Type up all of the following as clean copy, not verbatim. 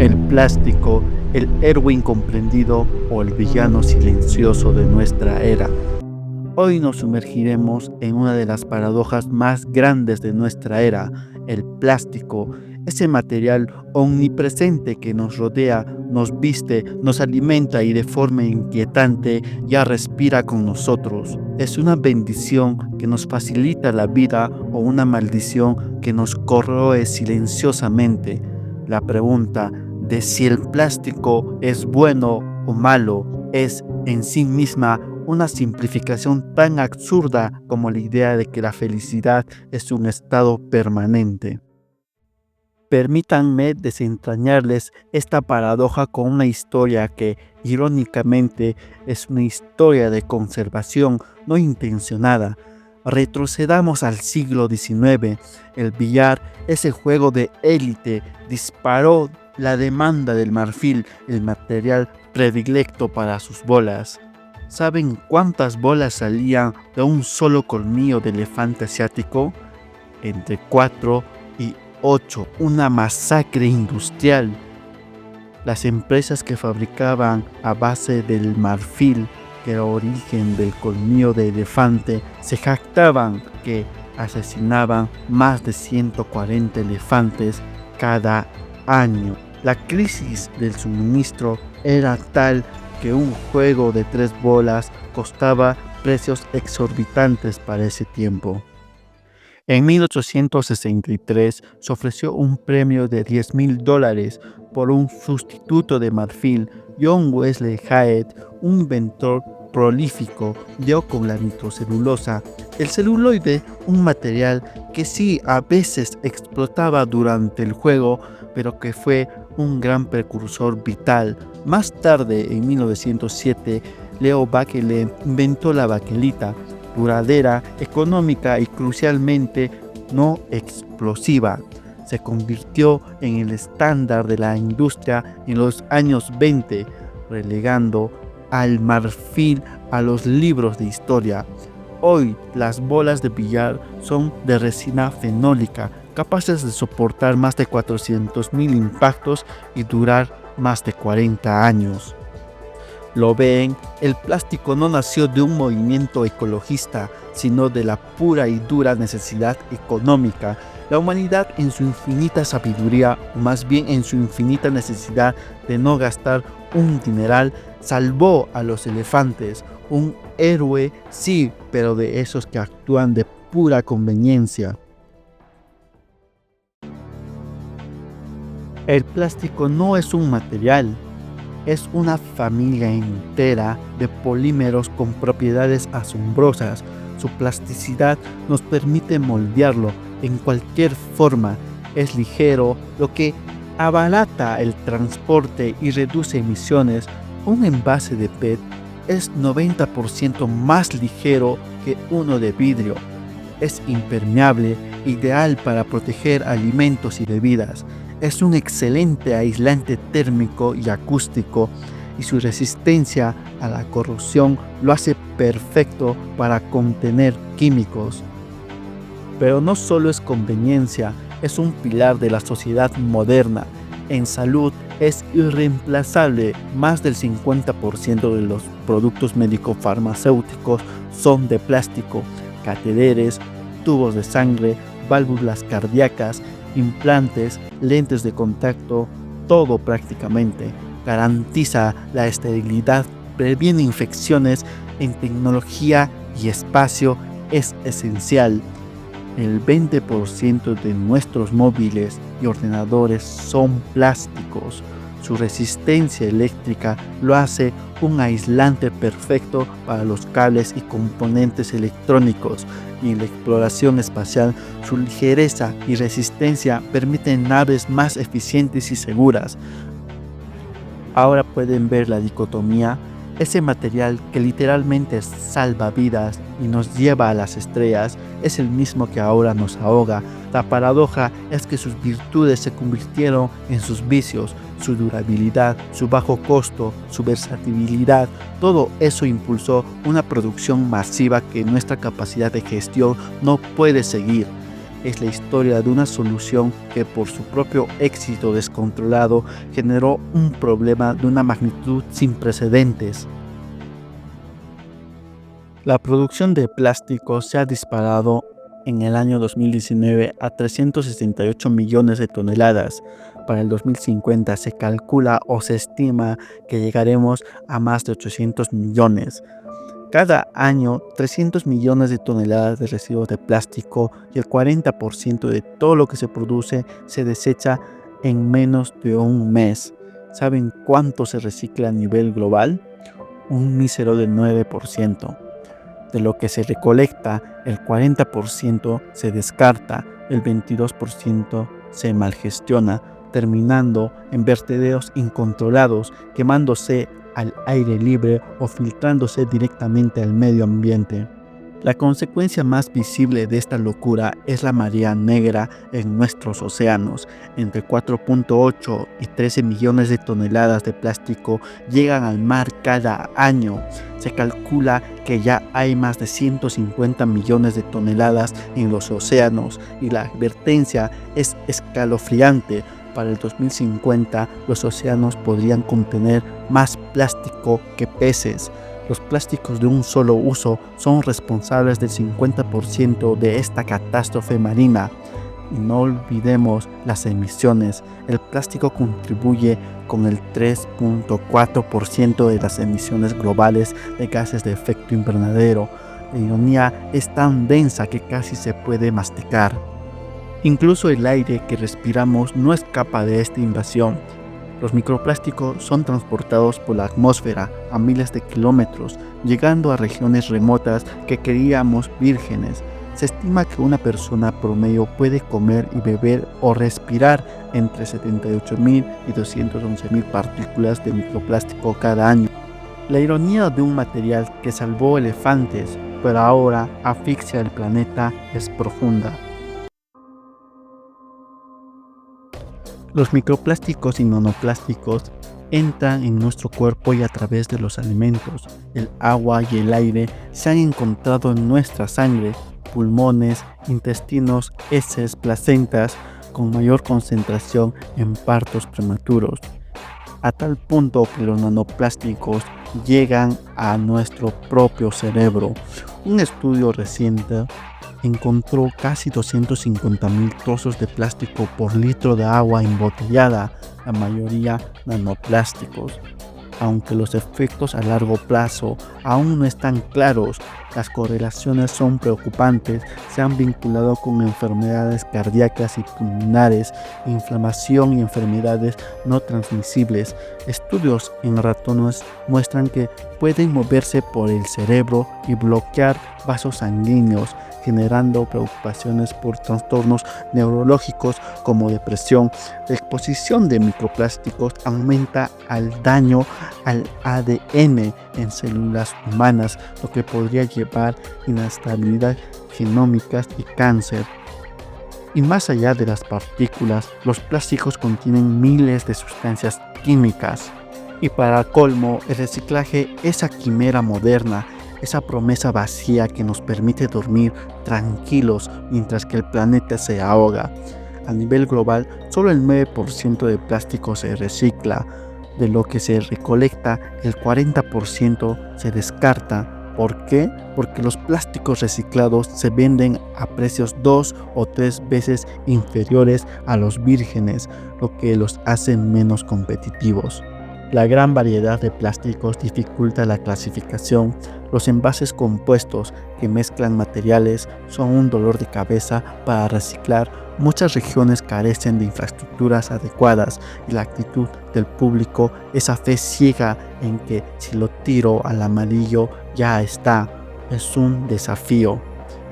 El plástico, el héroe incomprendido o el villano silencioso de nuestra era. Hoy nos sumergiremos en una de las paradojas más grandes de nuestra era, el plástico, ese material omnipresente que nos rodea, nos viste, nos alimenta y de forma inquietante ya respira con nosotros. ¿Es una bendición que nos facilita la vida o una maldición que nos corroe silenciosamente? La pregunta de si el plástico es bueno o malo es en sí misma una simplificación tan absurda como la idea de que la felicidad es un estado permanente. Permítanme desentrañarles esta paradoja con una historia que, irónicamente, es una historia de conservación no intencionada. Retrocedamos al siglo XIX. El billar, ese juego de élite, disparó la demanda del marfil, el material predilecto para sus bolas. ¿Saben cuántas bolas salían de un solo colmillo de elefante asiático? Entre 4 y 8, una masacre industrial. Las empresas que fabricaban a base del marfil, que era origen del colmillo de elefante, se jactaban que asesinaban más de 140 elefantes cada año. La crisis del suministro era tal que un juego de 3 bolas costaba precios exorbitantes para ese tiempo. En 1863 se ofreció un premio de $10,000 por un sustituto de marfil. John Wesley Hyatt, un inventor prolífico, dio con la nitrocelulosa, el celuloide, un material que sí a veces explotaba durante el juego, pero que fue un gran precursor vital. Más tarde, en 1907, Leo Baekeler inventó la baquelita, duradera, económica y crucialmente no explosiva. Se convirtió en el estándar de la industria en los años 20, relegando al marfil a los libros de historia. Hoy las bolas de billar son de resina fenólica, capaces de soportar más de 400,000 impactos y durar más de 40 años. Lo ven, el plástico no nació de un movimiento ecologista, sino de la pura y dura necesidad económica. La humanidad, en su infinita sabiduría, o más bien en su infinita necesidad de no gastar un dineral, salvó a los elefantes. Un héroe, sí, pero de esos que actúan de pura conveniencia. El plástico no es un material. Es una familia entera de polímeros con propiedades asombrosas. Su plasticidad nos permite moldearlo en cualquier forma. Es ligero, lo que abarata el transporte y reduce emisiones. Un envase de PET es 90% más ligero que uno de vidrio. Es impermeable, ideal para proteger alimentos y bebidas. Es un excelente aislante térmico y acústico, y su resistencia a la corrosión lo hace perfecto para contener químicos. Pero no solo es conveniencia, es un pilar de la sociedad moderna. En salud es irreemplazable. Más del 50% de los productos médico-farmacéuticos son de plástico. Catéteres, tubos de sangre, válvulas cardíacas, implantes, lentes de contacto, todo prácticamente. Garantiza la esterilidad, previene infecciones. En tecnología y espacio es esencial. El 20% de nuestros móviles y ordenadores son plásticos. Su resistencia eléctrica lo hace un aislante perfecto para los cables y componentes electrónicos, y en la exploración espacial su ligereza y resistencia permiten naves más eficientes y seguras. Ahora pueden ver la dicotomía. Ese material que literalmente salva vidas y nos lleva a las estrellas es el mismo que ahora nos ahoga. La paradoja es que sus virtudes se convirtieron en sus vicios. Su durabilidad, su bajo costo, su versatilidad, todo eso impulsó una producción masiva que nuestra capacidad de gestión no puede seguir. es la historia de una solución que por su propio éxito descontrolado generó un problema de una magnitud sin precedentes. La producción de plástico se ha disparado en el año 2019 a 368 millones de toneladas. Para el 2050 se calcula o se estima que llegaremos a más de 800 millones. Cada año, 300 millones de toneladas de residuos de plástico y el 40% de todo lo que se produce se desecha en menos de un mes. ¿Saben cuánto se recicla a nivel global? Un mísero del 9%. De lo que se recolecta, el 40% se descarta, el 22% se malgestiona, terminando en vertederos incontrolados, quemándose al aire libre o filtrándose directamente al medio ambiente. La consecuencia más visible de esta locura es la marea negra en nuestros océanos. Entre 4.8 y 13 millones de toneladas de plástico llegan al mar cada año. Se calcula que ya hay más de 150 millones de toneladas en los océanos y la advertencia es escalofriante. Para el 2050, los océanos podrían contener más plástico que peces. Los plásticos de un solo uso son responsables del 50% de esta catástrofe marina. Y no olvidemos las emisiones. El plástico contribuye con el 3.4% de las emisiones globales de gases de efecto invernadero. La ironía es tan densa que casi se puede masticar. Incluso el aire que respiramos no escapa de esta invasión. Los microplásticos son transportados por la atmósfera a miles de kilómetros, llegando a regiones remotas que creíamos vírgenes. Se estima que una persona promedio puede comer y beber o respirar entre 78.000 y 211.000 partículas de microplástico cada año. La ironía de un material que salvó elefantes, pero ahora asfixia el planeta, es profunda. Los microplásticos y nanoplásticos entran en nuestro cuerpo y a través de los alimentos, el agua y el aire se han encontrado en nuestra sangre, pulmones, intestinos, heces, placentas, con mayor concentración en partos prematuros, a tal punto que los nanoplásticos llegan a nuestro propio cerebro. Un estudio reciente encontró casi 250.000 trozos de plástico por litro de agua embotellada, la mayoría nanoplásticos. Aunque los efectos a largo plazo aún no están claros, las correlaciones son preocupantes. Se han vinculado con enfermedades cardíacas y pulmonares, inflamación y enfermedades no transmisibles. Estudios en ratones muestran que pueden moverse por el cerebro y bloquear vasos sanguíneos, generando preocupaciones por trastornos neurológicos como depresión. La exposición de microplásticos aumenta el daño al ADN en células humanas, lo que podría llevar a inestabilidad genómicas y cáncer. Y más allá de las partículas, los plásticos contienen miles de sustancias químicas. Y para colmo, el reciclaje, esa quimera moderna, esa promesa vacía que nos permite dormir tranquilos mientras que el planeta se ahoga. A nivel global, solo el 9% de plástico se recicla. De lo que se recolecta, el 40% se descarta. ¿Por qué? Porque los plásticos reciclados se venden a precios 2 o 3 veces inferiores a los vírgenes, lo que los hace menos competitivos. La gran variedad de plásticos dificulta la clasificación. Los envases compuestos que mezclan materiales son un dolor de cabeza para reciclar. Muchas regiones carecen de infraestructuras adecuadas y la actitud del público, esa fe ciega en que si lo tiro al amarillo ya está, es un desafío.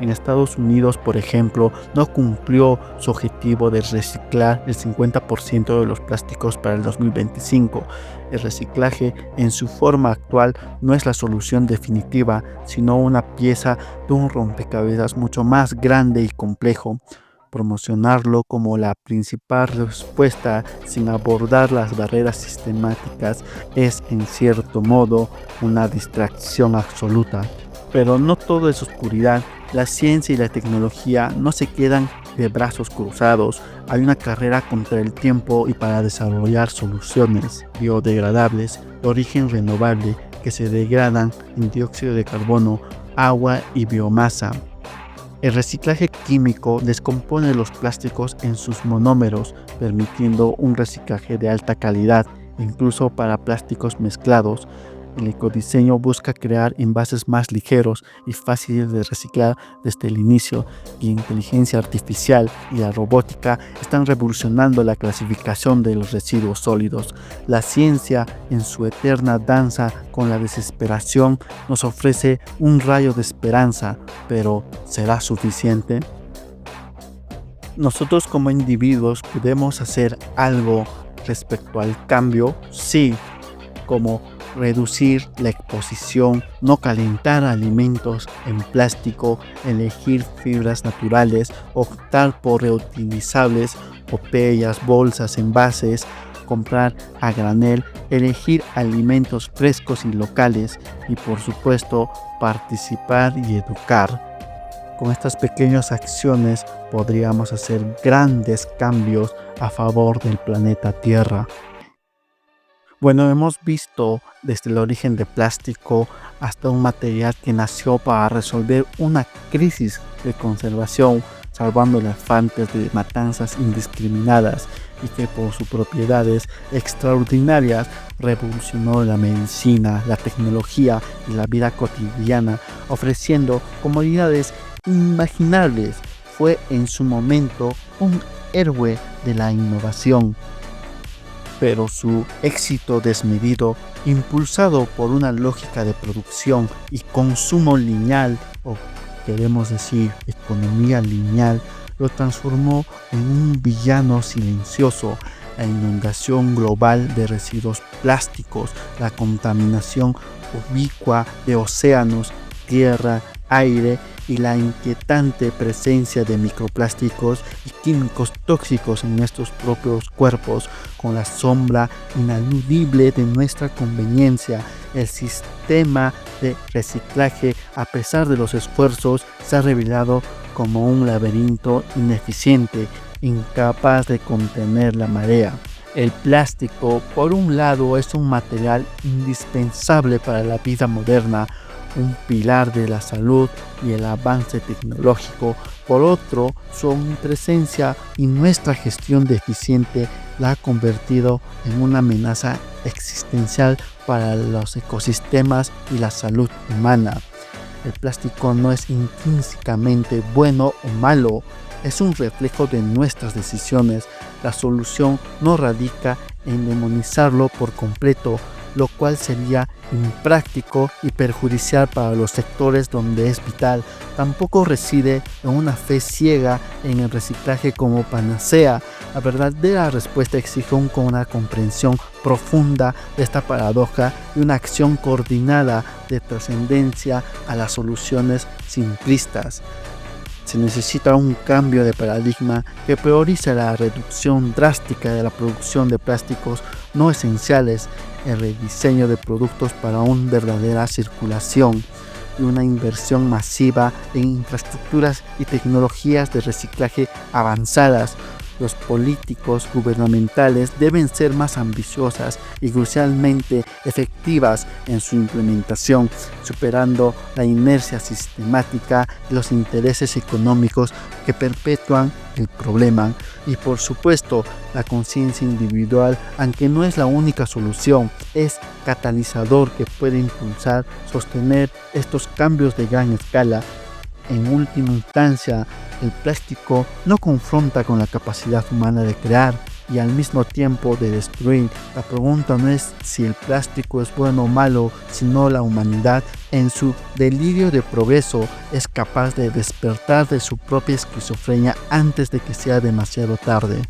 En Estados Unidos, por ejemplo, no cumplió su objetivo de reciclar el 50% de los plásticos para el 2025. El reciclaje en su forma actual no es la solución definitiva, sino una pieza de un rompecabezas mucho más grande y complejo. Promocionarlo como la principal respuesta sin abordar las barreras sistemáticas es, en cierto modo, una distracción absoluta. Pero no todo es oscuridad. La ciencia y la tecnología no se quedan de brazos cruzados. Hay una carrera contra el tiempo y para desarrollar soluciones biodegradables de origen renovable que se degradan en dióxido de carbono, agua y biomasa. El reciclaje químico descompone los plásticos en sus monómeros, permitiendo un reciclaje de alta calidad, incluso para plásticos mezclados. El ecodiseño busca crear envases más ligeros y fáciles de reciclar desde el inicio. La inteligencia artificial y la robótica están revolucionando la clasificación de los residuos sólidos. La ciencia, en su eterna danza con la desesperación, nos ofrece un rayo de esperanza, pero ¿será suficiente? Nosotros como individuos podemos hacer algo respecto al cambio, sí, como reducir la exposición, no calentar alimentos en plástico, elegir fibras naturales, optar por reutilizables, botellas, bolsas, envases, comprar a granel, elegir alimentos frescos y locales y por supuesto participar y educar. Con estas pequeñas acciones podríamos hacer grandes cambios a favor del planeta Tierra. Bueno, hemos visto desde el origen de plástico hasta un material que nació para resolver una crisis de conservación, salvando elefantes de matanzas indiscriminadas y que por sus propiedades extraordinarias revolucionó la medicina, la tecnología y la vida cotidiana, ofreciendo comodidades inimaginables. Fue en su momento un héroe de la innovación. Pero su éxito desmedido, impulsado por una lógica de producción y consumo lineal, o queremos decir economía lineal, lo transformó en un villano silencioso. La inundación global de residuos plásticos, la contaminación ubicua de océanos, tierra, aire y la inquietante presencia de microplásticos y químicos tóxicos en nuestros propios cuerpos, con la sombra ineludible de nuestra conveniencia. El sistema de reciclaje, a pesar de los esfuerzos, se ha revelado como un laberinto ineficiente, incapaz de contener la marea. El plástico, por un lado, es un material indispensable para la vida moderna, un pilar de la salud y el avance tecnológico. Por otro, su omnipresencia y nuestra gestión deficiente la ha convertido en una amenaza existencial para los ecosistemas y la salud humana. El plástico no es intrínsecamente bueno o malo, es un reflejo de nuestras decisiones. La solución no radica en demonizarlo por completo, lo cual sería impráctico y perjudicial para los sectores donde es vital. Tampoco reside en una fe ciega en el reciclaje como panacea. La verdadera respuesta exige una comprensión profunda de esta paradoja y una acción coordinada de trascendencia a las soluciones simplistas. Se necesita un cambio de paradigma que priorice la reducción drástica de la producción de plásticos no esenciales, el rediseño de productos para una verdadera circulación y una inversión masiva en infraestructuras y tecnologías de reciclaje avanzadas. Los políticos gubernamentales deben ser más ambiciosas y crucialmente efectivas en su implementación, superando la inercia sistemática y los intereses económicos que perpetúan el problema. Y por supuesto, la conciencia individual, aunque no es la única solución, es catalizador que puede impulsar, sostener estos cambios de gran escala. En última instancia, el plástico no confronta con la capacidad humana de crear y al mismo tiempo de destruir. La pregunta no es si el plástico es bueno o malo, sino la humanidad, en su delirio de progreso, es capaz de despertar de su propia esquizofrenia antes de que sea demasiado tarde.